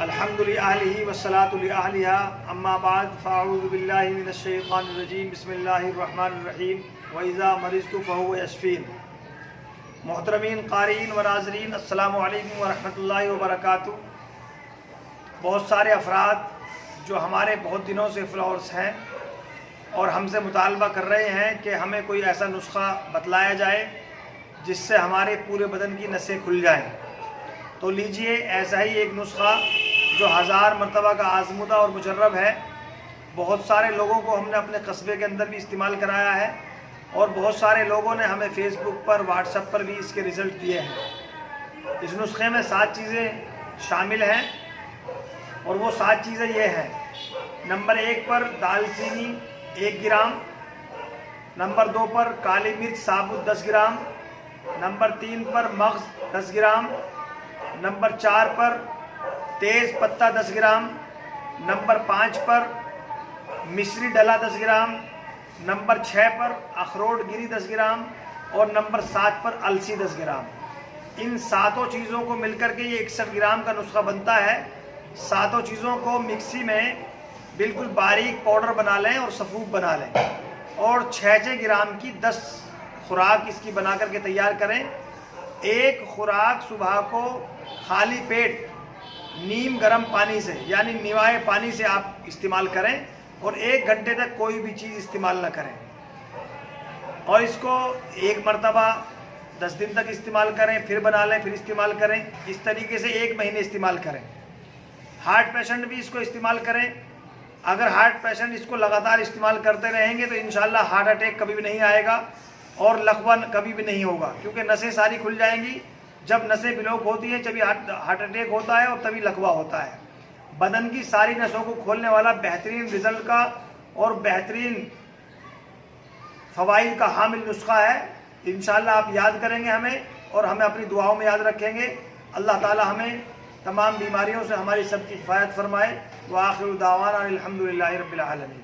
الحمد للہ والصلاۃ علیہ اما بعد فاعوذ باللہ من الشیطان الرجیم بسم اللہ الرحمن الرحیم وَإِذَا مَرِضْتُ فَهُوَ يَشْفِينِ۔ محترمین قارئین و ناظرین، السلام علیکم ورحمۃ اللہ وبرکاتہ۔ بہت سارے افراد جو ہمارے بہت دنوں سے فالوورز ہیں اور ہم سے مطالبہ کر رہے ہیں کہ ہمیں کوئی ایسا نسخہ بتلایا جائے جس سے ہمارے پورے بدن کی نسیں کھل جائیں، تو لیجئے ایسا ہی ایک نسخہ جو 1000 مرتبہ کا آزمودہ اور مجرب ہے۔ بہت سارے لوگوں کو ہم نے اپنے قصبے کے اندر بھی استعمال کرایا ہے اور بہت سارے لوگوں نے ہمیں فیس بک پر واٹس ایپ پر بھی اس کے رزلٹ دیے ہیں۔ اس نسخے میں 7 چیزیں شامل ہیں اور وہ 7 چیزیں یہ ہیں۔ نمبر 1 پر دال چینی 1 گرام، نمبر 2 پر کالی مرچ ثابت 10 گرام، نمبر 3 پر مغز 10 گرام، نمبر 4 پر تیز پتہ 10 گرام، نمبر 5 پر مصری ڈلا 10 گرام، نمبر 6 پر اخروٹ گری 10 گرام اور نمبر 7 پر السی 10 گرام۔ ان 7 چیزوں کو مل کر کے یہ 61 گرام کا نسخہ بنتا ہے۔ 7 چیزوں کو مکسی میں بالکل باریک پاؤڈر بنا لیں اور سفوف بنا لیں اور 6 گرام کی 10 خوراک اس کی بنا کر کے تیار کریں۔ ایک خوراک صبح کو خالی پیٹ نیم گرم پانی سے یعنی نیوائے پانی سے آپ استعمال کریں اور 1 گھنٹے تک کوئی بھی چیز استعمال نہ کریں، اور اس کو 1 مرتبہ 10 دن تک استعمال کریں، پھر بنا لیں، پھر استعمال کریں۔ اس طریقے سے 1 مہینے استعمال کریں۔ ہارٹ پیشنٹ بھی اس کو استعمال کریں۔ اگر ہارٹ پیشنٹ اس کو لگاتار استعمال کرتے رہیں گے تو انشاءاللہ ہارٹ اٹیک کبھی بھی نہیں آئے گا اور لقوہ کبھی بھی نہیں ہوگا، کیونکہ نسیں ساری کھل جائیں گی۔ جب نسیں بلاک ہوتی ہیں تبھی ہارٹ اٹیک ہوتا ہے اور تبھی لقوہ ہوتا ہے۔ بدن کی ساری نسوں کو کھولنے والا بہترین رزلٹ کا اور بہترین فوائد کا حامل نسخہ ہے۔ انشاءاللہ آپ یاد کریں گے ہمیں اور ہمیں اپنی دعاؤں میں یاد رکھیں گے۔ اللہ تعالی ہمیں تمام بیماریوں سے ہماری سب کی حفاظت فرمائے۔ وآخر دعوانا الحمدللہ رب العالمین۔